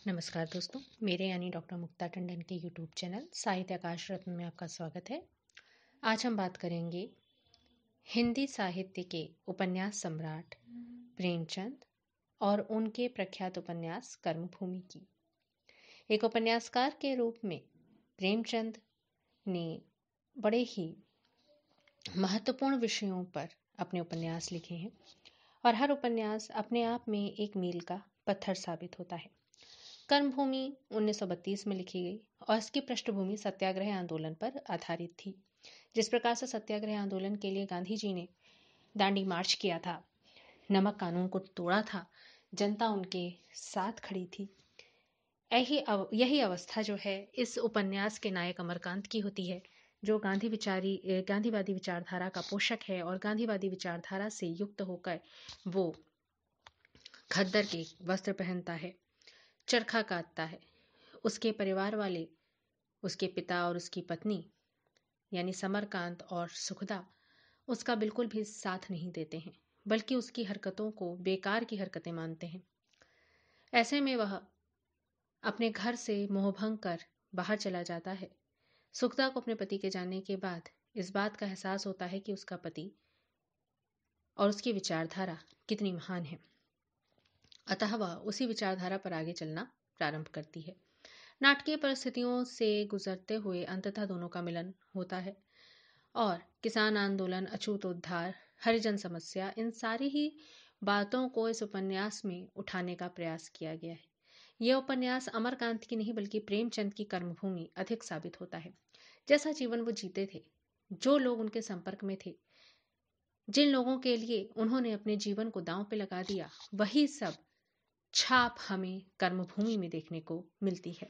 नमस्कार दोस्तों, मेरे यानी डॉक्टर मुक्ता टंडन के यूट्यूब चैनल साहित्य आकाश रत्न में आपका स्वागत है। आज हम बात करेंगे हिंदी साहित्य के उपन्यास सम्राट प्रेमचंद और उनके प्रख्यात उपन्यास कर्मभूमि की। एक उपन्यासकार के रूप में प्रेमचंद ने बड़े ही महत्वपूर्ण विषयों पर अपने उपन्यास लिखे हैं और हर उपन्यास अपने आप में एक मील का पत्थर साबित होता है। कर्मभूमि 1932 में लिखी गई और इसकी पृष्ठभूमि सत्याग्रह आंदोलन पर आधारित थी। जिस प्रकार से सत्याग्रह आंदोलन के लिए गांधी जी ने दांडी मार्च किया था, नमक कानून को तोड़ा था, जनता उनके साथ खड़ी थी। यही अवस्था जो है इस उपन्यास के नायक अमरकांत की होती है, जो गांधीवादी विचारधारा का पोषक है और गांधीवादी विचारधारा से युक्त होकर वो खद्दर के वस्त्र पहनता है, चरखा काटता है। उसके परिवार वाले, उसके पिता और उसकी पत्नी यानी समरकांत और सुखदा उसका बिल्कुल भी साथ नहीं देते हैं, बल्कि उसकी हरकतों को बेकार की हरकतें मानते हैं। ऐसे में वह अपने घर से मोहभंग कर बाहर चला जाता है। सुखदा को अपने पति के जाने के बाद इस बात का एहसास होता है कि उसका पति और उसकी विचारधारा कितनी महान है। अतः वह उसी विचारधारा पर आगे चलना प्रारंभ करती है। नाटकीय परिस्थितियों से गुजरते हुए अंततः दोनों का मिलन होता है और किसान आंदोलन, अछूत उद्धार, हरिजन समस्या, इन सारी ही बातों को इस उपन्यास में उठाने का प्रयास किया गया है। यह उपन्यास अमरकांत की नहीं बल्कि प्रेमचंद की कर्मभूमि अधिक साबित होता है। जैसा जीवन वो जीते थे, जो लोग उनके संपर्क में थे, जिन लोगों के लिए उन्होंने अपने जीवन को दांव पे लगा दिया, वही सब छाप हमें कर्मभूमि में देखने को मिलती है।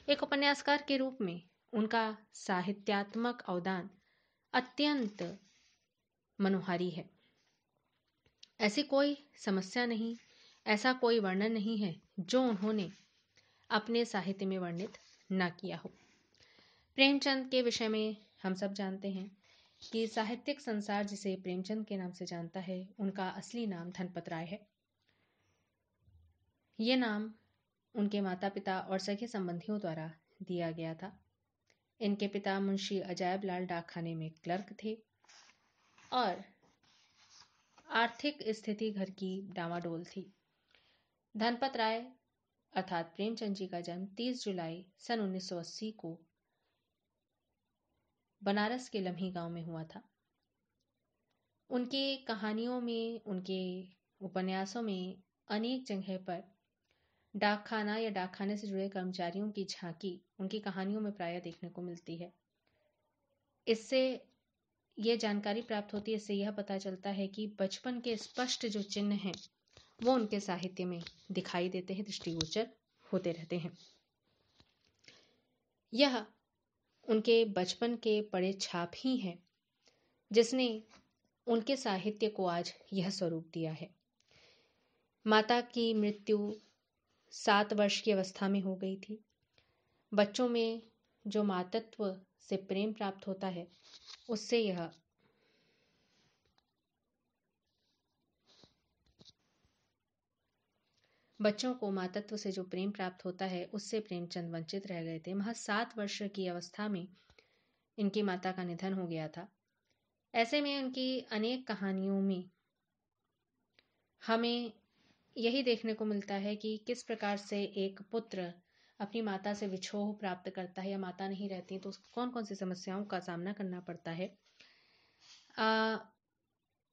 एक उपन्यासकार के रूप में उनका साहित्यात्मक अवदान अत्यंत मनोहारी है। ऐसी कोई समस्या नहीं, ऐसा कोई वर्णन नहीं है जो उन्होंने अपने साहित्य में वर्णित न किया हो। प्रेमचंद के विषय में हम सब जानते हैं कि साहित्यिक संसार जिसे प्रेमचंद के नाम से जानता है, उनका असली नाम धनपत राय है। ये नाम उनके माता पिता और सगे संबंधियों द्वारा दिया गया था। इनके पिता मुंशी अजायब लाल डाकखाने में क्लर्क थे और आर्थिक स्थिति घर की डामाडोल थी। धनपत राय अर्थात प्रेमचंद जी का जन्म 30 जुलाई सन 1980 को बनारस के लम्ही गांव में हुआ था। उनके कहानियों में, उनके उपन्यासों में अनेक जगह पर डाकखाना या डाकखाने से जुड़े कर्मचारियों की झांकी उनकी कहानियों में प्रायः देखने को मिलती है। इससे यह जानकारी प्राप्त होती है, इससे यह पता चलता है कि बचपन के स्पष्ट जो चिन्ह हैं वो उनके साहित्य में दिखाई देते हैं, दृष्टिगोचर होते रहते हैं। यह उनके बचपन के पड़े छाप ही है जिसने उनके साहित्य को आज यह स्वरूप दिया है। माता की मृत्यु 7 वर्ष की अवस्था में हो गई थी। बच्चों में जो मातृत्व से प्रेम प्राप्त होता है, उससे यह बच्चों को मातृत्व से जो प्रेम प्राप्त होता है, उससे प्रेमचंद वंचित रह गए थे। महज 7 वर्ष की अवस्था में इनकी माता का निधन हो गया था। ऐसे में उनकी अनेक कहानियों में हमें यही देखने को मिलता है कि किस प्रकार से एक पुत्र अपनी माता से विछोह प्राप्त करता है या माता नहीं रहती तो उसको कौन कौन सी समस्याओं का सामना करना पड़ता है।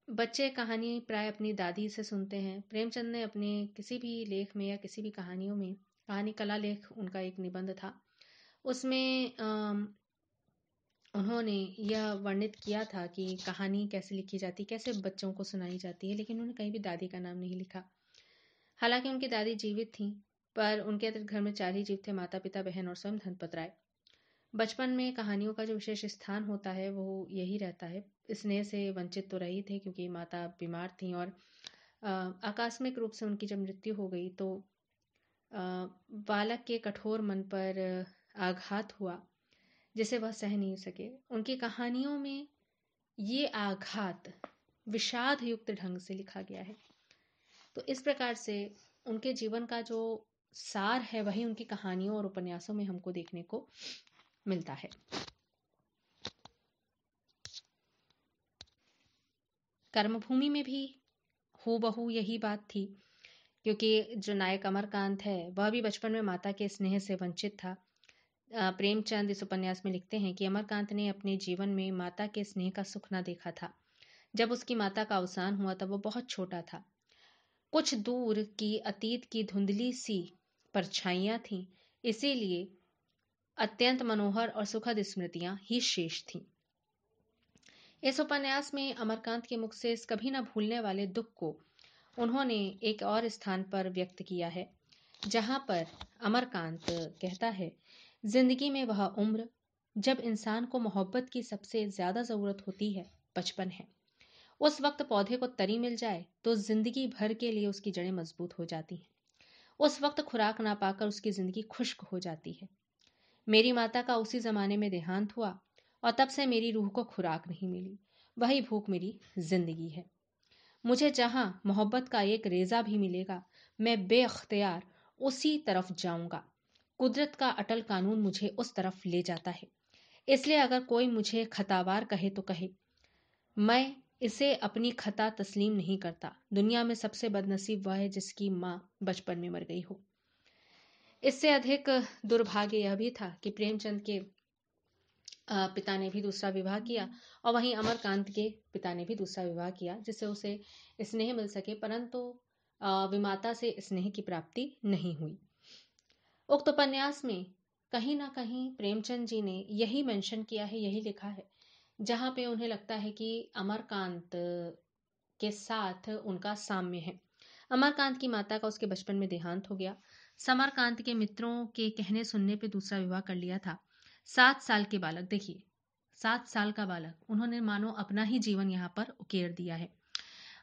बच्चे कहानी प्राय अपनी दादी से सुनते हैं। प्रेमचंद ने अपने किसी भी लेख में या किसी भी कहानियों में, कहानी कला लेख उनका एक निबंध था, उसमें उन्होंने यह वर्णित किया था कि कहानी कैसे लिखी जाती, कैसे बच्चों को सुनाई जाती है, लेकिन उन्होंने कहीं भी दादी का नाम नहीं लिखा। हालांकि उनकी दादी जीवित थीं, पर उनके अतिरिक्त घर में 4 ही जीव थे, माता पिता, बहन और स्वयं धनपत राय। बचपन में कहानियों का जो विशेष स्थान होता है वो यही रहता है। स्नेह से वंचित तो रही थे क्योंकि माता बीमार थीं और आकस्मिक रूप से उनकी जब मृत्यु हो गई तो बालक के कठोर मन पर आघात हुआ जिसे वह सह नहीं सके। उनकी कहानियों में ये आघात विषाद युक्त ढंग से लिखा गया है। तो इस प्रकार से उनके जीवन का जो सार है वही उनकी कहानियों और उपन्यासों में हमको देखने को मिलता है। कर्मभूमि में भी हूबहू यही बात थी, क्योंकि जो नायक अमरकांत है वह भी बचपन में माता के स्नेह से वंचित था। प्रेमचंद इस उपन्यास में लिखते हैं कि अमरकांत ने अपने जीवन में माता के स्नेह का सुख न देखा था। जब उसकी माता का अवसान हुआ तब वो बहुत छोटा था। कुछ दूर की अतीत की धुंधली सी परछाइयां थीं, इसीलिए अत्यंत मनोहर और सुखद स्मृतियां ही शेष थीं। इस उपन्यास में अमरकांत के मुख से इस कभी न भूलने वाले दुख को उन्होंने एक और स्थान पर व्यक्त किया है, जहां पर अमरकांत कहता है, जिंदगी में वह उम्र जब इंसान को मोहब्बत की सबसे ज्यादा जरूरत होती है बचपन है। उस वक्त पौधे को तरी मिल जाए तो जिंदगी भर के लिए उसकी जड़ें मजबूत हो जाती हैं। उस वक्त खुराक ना पाकर उसकी जिंदगी खुश्क हो जाती है। मेरी माता का उसी जमाने में देहांत हुआ और तब से मेरी रूह को खुराक नहीं मिली। वही भूख मेरी जिंदगी है। मुझे जहां मोहब्बत का एक रेजा भी मिलेगा मैं बेअख्तियार उसी तरफ जाऊंगा। कुदरत का अटल कानून मुझे उस तरफ ले जाता है। इसलिए अगर कोई मुझे खतावार कहे तो कहे, मैं इसे अपनी खता तस्लीम नहीं करता। दुनिया में सबसे बदनसीब वह है जिसकी माँ बचपन में मर गई हो। इससे अधिक दुर्भाग्य यह भी था कि प्रेमचंद के पिता ने भी दूसरा विवाह किया और वहीं अमरकांत के पिता ने भी दूसरा विवाह किया, जिससे उसे स्नेह मिल सके, परंतु विमाता से स्नेह की प्राप्ति नहीं हुई। उक्त उपन्यास में कहीं ना कहीं प्रेमचंद जी ने यही मेंशन किया है, यही लिखा है, जहां पे उन्हें लगता है कि अमरकांत के साथ उनका साम्य है। अमरकांत की माता का उसके बचपन में देहांत हो गया। समरकांत के मित्रों के कहने सुनने पे दूसरा विवाह कर लिया था। 7 साल के बालक, देखिए 7 साल का बालक, उन्होंने मानो अपना ही जीवन यहाँ पर उकेर दिया है।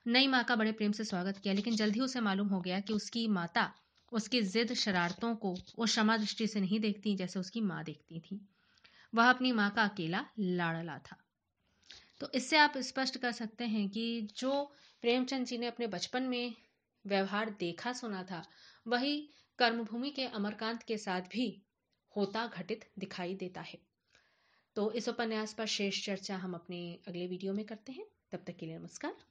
नई माँ का बड़े प्रेम से स्वागत किया, लेकिन जल्द ही उसे मालूम हो गया कि उसकी माता उसकी जिद शरारतों को वो क्षमा दृष्टि से नहीं देखती जैसे उसकी माँ देखती थी। वह अपनी माँ का अकेला लाड़ला था। तो इससे आप स्पष्ट कर सकते हैं कि जो प्रेमचंद जी ने अपने बचपन में व्यवहार देखा सुना था, वही कर्मभूमि के अमरकांत के साथ भी होता घटित दिखाई देता है। तो इस उपन्यास पर शेष चर्चा हम अपने अगले वीडियो में करते हैं। तब तक के लिए नमस्कार।